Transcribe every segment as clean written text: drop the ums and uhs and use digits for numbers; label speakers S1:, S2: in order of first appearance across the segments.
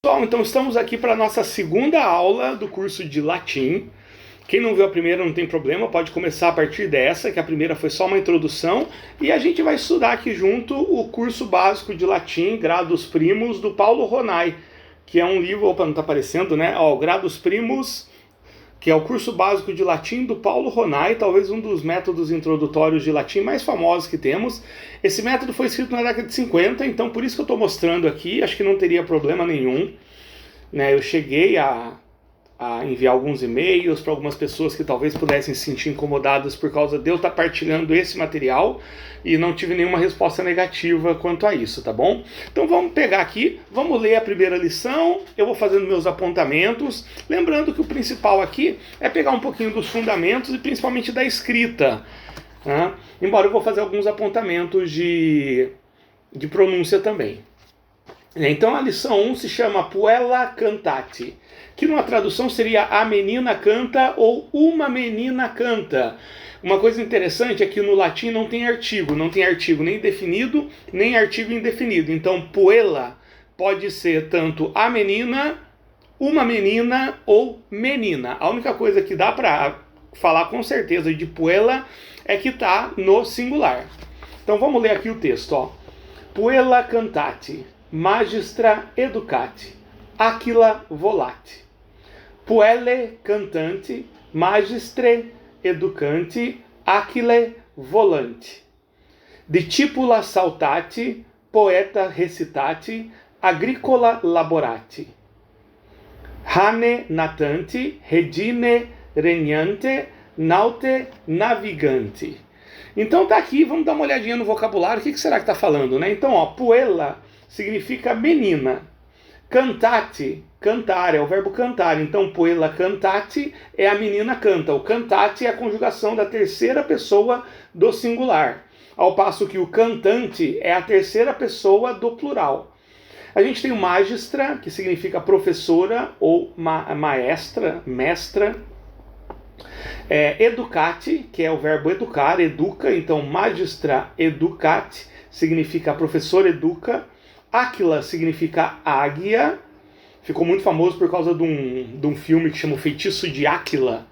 S1: Pessoal, então estamos aqui para a nossa segunda aula do curso de latim. Quem não viu a primeira não tem problema, pode começar a partir dessa, que a primeira foi só uma introdução, e a gente vai estudar aqui junto o curso básico de latim, Gradus Primus, do Paulo Ronai, que é um livro, opa, não está aparecendo, né? Ó, Gradus Primus, que é o curso básico de latim do Paulo Ronai, talvez um dos métodos introdutórios de latim mais famosos que temos. Esse método foi escrito na década de 50, então por isso que eu estou mostrando aqui, acho que não teria problema nenhum, né? Eu cheguei a enviar alguns e-mails para algumas pessoas que talvez pudessem se sentir incomodadas por causa de eu estar partilhando esse material e não tive nenhuma resposta negativa quanto a isso, tá bom? Então vamos pegar aqui, vamos ler a primeira lição, eu vou fazendo meus apontamentos, lembrando que o principal aqui é pegar um pouquinho dos fundamentos e principalmente da escrita, né? Embora eu vou fazer alguns apontamentos de pronúncia também. Então a lição 1 se chama Puella Cantate, que numa tradução seria a menina canta ou uma menina canta. Uma coisa interessante é que no latim não tem artigo nem definido, nem artigo indefinido. Então puella pode ser tanto a menina, uma menina ou menina. A única coisa que dá para falar com certeza de puella é que está no singular. Então vamos ler aqui o texto, ó. Puella cantate, magistra educati, aquila volati. Puelle cantante, magistre educante, aquile volante. Discipula saltati, poeta recitati, agricola laborati. Hane natanti, redine regnante, naute navigante. Então tá aqui, vamos dar uma olhadinha no vocabulário, o que será que tá falando, né? Então, ó, puella significa menina. Cantate, cantar, é o verbo cantar. Então, puella cantate é a menina canta. O cantate é a conjugação da terceira pessoa do singular. Ao passo que o cantante é a terceira pessoa do plural. A gente tem o magistra, que significa professora ou maestra, mestra. Educati, que é o verbo educar, educa. Então, magistra educati significa professor educa. Aquila significa águia, ficou muito famoso por causa de um filme que chama O Feitiço de Áquila.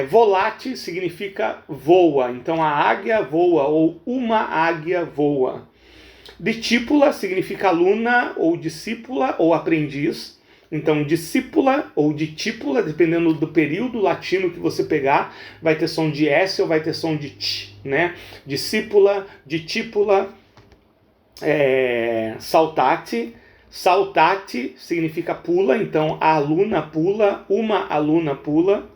S1: Volate significa voa, então a águia voa ou uma águia voa. Discípula significa aluna ou discípula ou aprendiz. Então discípula ou discípula, dependendo do período latino que você pegar, vai ter som de S ou vai ter som de T, né? Discípula, discípula. Saltate significa pula, então a aluna pula, uma aluna pula.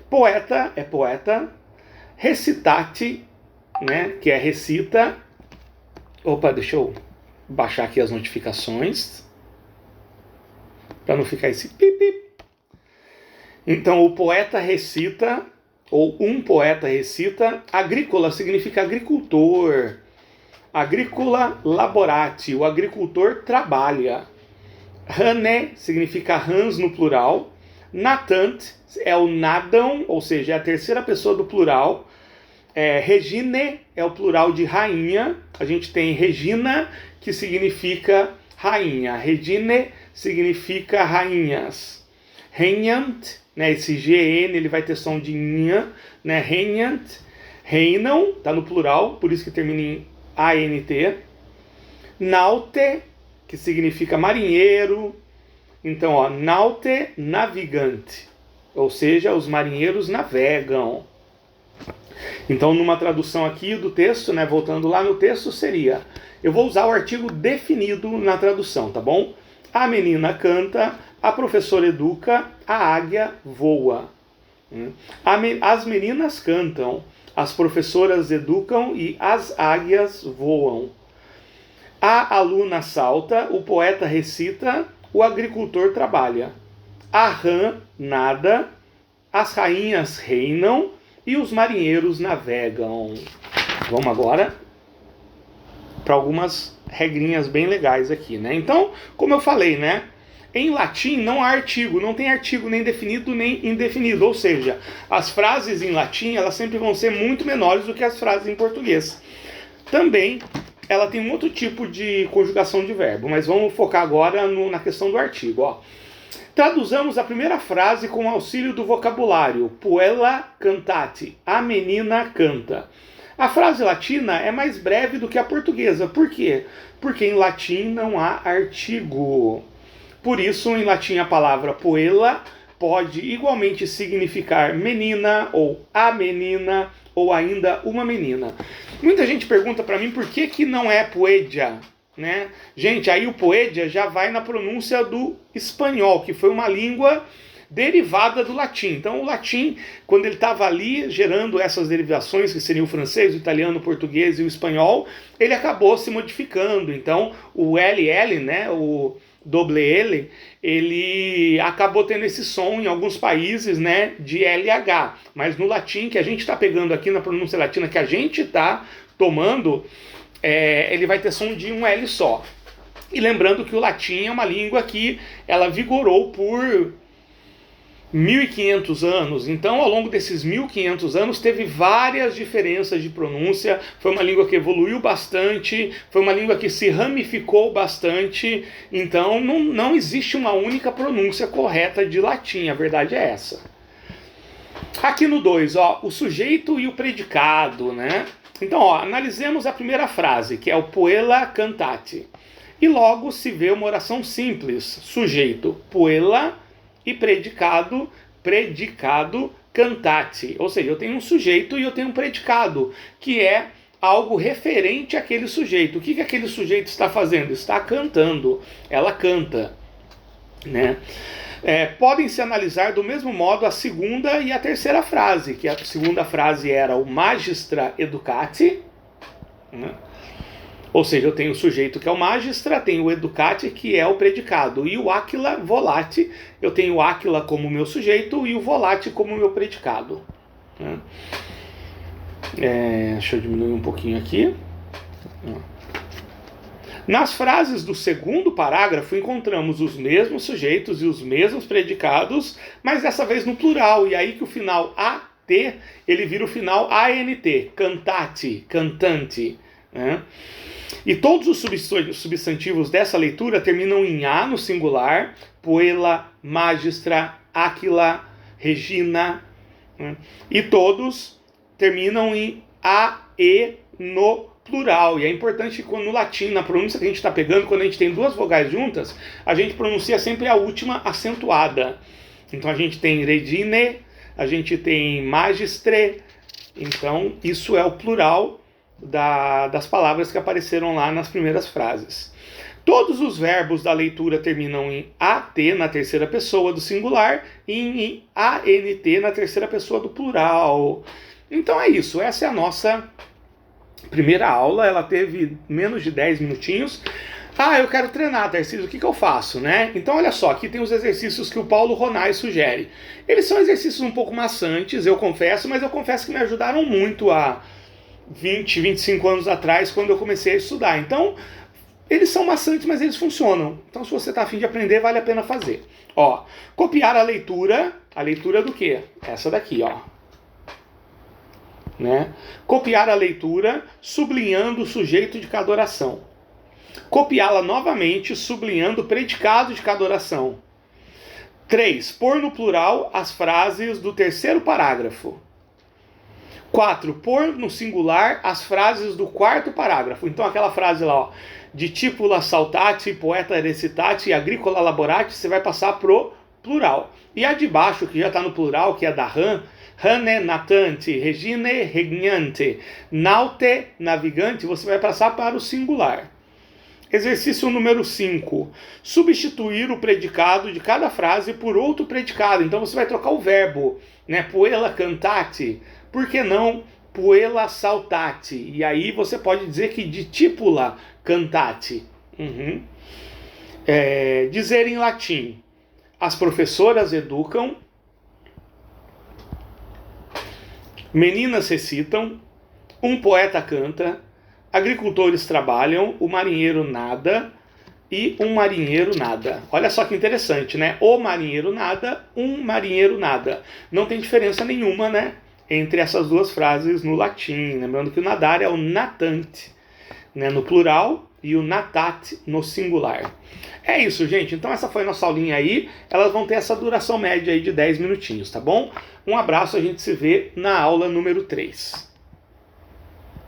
S1: Poeta é poeta. Recitate, né, que é recita. Opa, deixa eu baixar aqui as notificações para não ficar esse pip. Então o poeta recita, ou um poeta recita. Agrícola significa agricultor. Agricola laborati, o agricultor trabalha. Hane significa rãs no plural. Natant é o nadam, ou seja, é a terceira pessoa do plural. Regine é o plural de rainha. A gente tem Regina, que significa rainha. Regine significa rainhas. Regnant, né, esse GN ele vai ter som de nha, né? Regnant. Reinam, está no plural, por isso que termina em ANT. Naute, que significa marinheiro. Então, ó, naute navigante, ou seja, os marinheiros navegam. Então, numa tradução aqui do texto, né, voltando lá no texto, seria: eu vou usar o artigo definido na tradução, tá bom? A menina canta, a professora educa, a águia voa. As meninas cantam, as professoras educam e as águias voam. A aluna salta, o poeta recita, o agricultor trabalha. A rã nada, as rainhas reinam e os marinheiros navegam. Vamos agora para algumas regrinhas bem legais aqui, né? Então, como eu falei, né? Em latim não há artigo, não tem artigo nem definido nem indefinido, ou seja, as frases em latim elas sempre vão ser muito menores do que as frases em português. Também ela tem um outro tipo de conjugação de verbo, mas vamos focar agora na questão do artigo. Ó. Traduzamos a primeira frase com auxílio do vocabulário. Puella cantate. A menina canta. A frase latina é mais breve do que a portuguesa. Por quê? Porque em latim não há artigo. Por isso, em latim, a palavra puella pode igualmente significar menina, ou a menina, ou ainda uma menina. Muita gente pergunta para mim por que não é poedia, né? Gente, aí o poedia já vai na pronúncia do espanhol, que foi uma língua derivada do latim. Então o latim, quando ele estava ali gerando essas derivações, que seriam o francês, o italiano, o português e o espanhol, ele acabou se modificando. Então o LL, né, o doble L, ele acabou tendo esse som em alguns países, né, de LH. Mas no latim, que a gente está pegando aqui na pronúncia latina, que a gente está tomando, ele vai ter som de um L só. E lembrando que o latim é uma língua que ela vigorou por 1.500 anos, então ao longo desses 1.500 anos teve várias diferenças de pronúncia, foi uma língua que evoluiu bastante, foi uma língua que se ramificou bastante, então não existe uma única pronúncia correta de latim, a verdade é essa. Aqui no 2, ó, o sujeito e o predicado, né? Então, ó, analisemos a primeira frase, que é o puella cantate, e logo se vê uma oração simples, sujeito, puella, e predicado cantate. Ou seja, eu tenho um sujeito e eu tenho um predicado, que é algo referente àquele sujeito. O que aquele sujeito está fazendo? Está cantando. Ela canta, né? Podem se analisar do mesmo modo a segunda e a terceira frase, que a segunda frase era o magistra educati, né? Ou seja, eu tenho o sujeito que é o magistra, tenho o educati que é o predicado, e o aquila volati, eu tenho o aquila como meu sujeito e o volati como meu predicado, né? Deixa eu diminuir um pouquinho aqui. Nas frases do segundo parágrafo encontramos os mesmos sujeitos e os mesmos predicados, mas dessa vez no plural, e aí que o final AT, ele vira o final ANT, cantate, cantante, né? E todos os substantivos dessa leitura terminam em A no singular, puella, magistra, aquila, regina, né? E todos terminam em AE no plural. E é importante que no latim, na pronúncia que a gente está pegando, quando a gente tem duas vogais juntas, a gente pronuncia sempre a última acentuada. Então a gente tem regine, a gente tem magistre, então isso é o plural das palavras que apareceram lá nas primeiras frases. Todos os verbos da leitura terminam em AT na terceira pessoa do singular e em ANT na terceira pessoa do plural. Então é isso, essa é a nossa primeira aula, ela teve menos de 10 minutinhos. Eu quero treinar, Tarcísio, o que eu faço, né? Então olha só, aqui tem os exercícios que o Paulo Ronais sugere. Eles são exercícios um pouco maçantes, eu confesso, mas eu confesso que me ajudaram muito há 20, 25 anos atrás, quando eu comecei a estudar. Então, eles são maçantes, mas eles funcionam. Então, se você está a fim de aprender, vale a pena fazer. Ó, copiar a leitura do quê? Essa daqui, ó. Né? Copiar a leitura, sublinhando o sujeito de cada oração. Copiá-la novamente, sublinhando o predicado de cada oração. 3. Pôr no plural as frases do terceiro parágrafo. 4. Pôr no singular as frases do quarto parágrafo. Então aquela frase lá, ó, discipula saltati, poeta recitati, agricola laborati, você vai passar pro plural. E a de baixo, que já está no plural, que é da Ran, Rane natante, regine regnante, naute navigante, você vai passar para o singular. Exercício número 5. Substituir o predicado de cada frase por outro predicado. Então você vai trocar o verbo, né? Puella cantate. Por que não puella saltate? E aí você pode dizer que discipula cantate. Dizer em latim. As professoras educam. Meninas recitam. Um poeta canta. Agricultores trabalham. O marinheiro nada. E um marinheiro nada. Olha só que interessante, né? O marinheiro nada, um marinheiro nada. Não tem diferença nenhuma, né? Entre essas duas frases no latim. Lembrando que o nadar é o natante. né, no plural e o natat no singular. É isso, gente. Então essa foi a nossa aulinha aí. Elas vão ter essa duração média aí de 10 minutinhos, tá bom? Um abraço, a gente se vê na aula número 3.